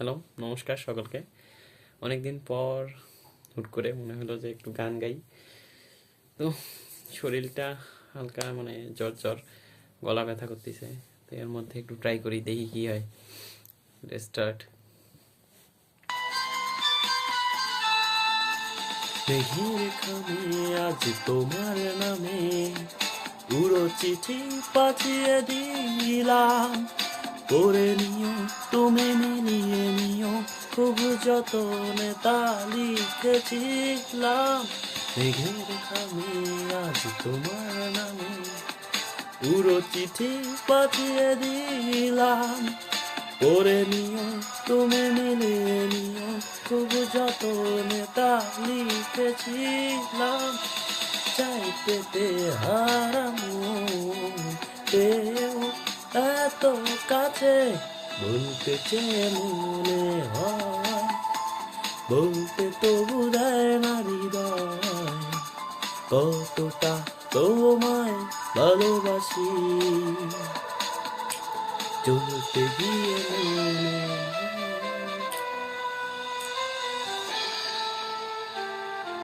Hello, নমস্কার সকলকে। অনেকদিন পর হুট করে মনে হলো যে একটু গান গাই। তো শরীরটা হালকা মানে জ্বর জ্বর, গলা ব্যথা করতেছে। তো এর মধ্যে একটু ট্রাই করি, দেখি কি হয়। স্টার্ট। মেঘের খামে আজ তোমার নামে পুরো চিঠি পাঠিয়ে দিলাম। করে নিও, তুমি মিলিয়ে নিও, খুব যতনে তা লিখেছিলাম। মেঘের খামে আজ তোমার নামে পুরো চিঠি পাঠিয়ে দিলাম। করে নিও, তুমি মিলিয়ে নিও, খুব যতনে তা লিখেছিলাম। চাইতে হারামো পেও এত কাছে, বলতে চেয়ে মনে হয়, বলতে তো বোঝায় না হৃদয়, কতটা তোমায় ভালোবাসি। চলতে গিয়ে মনে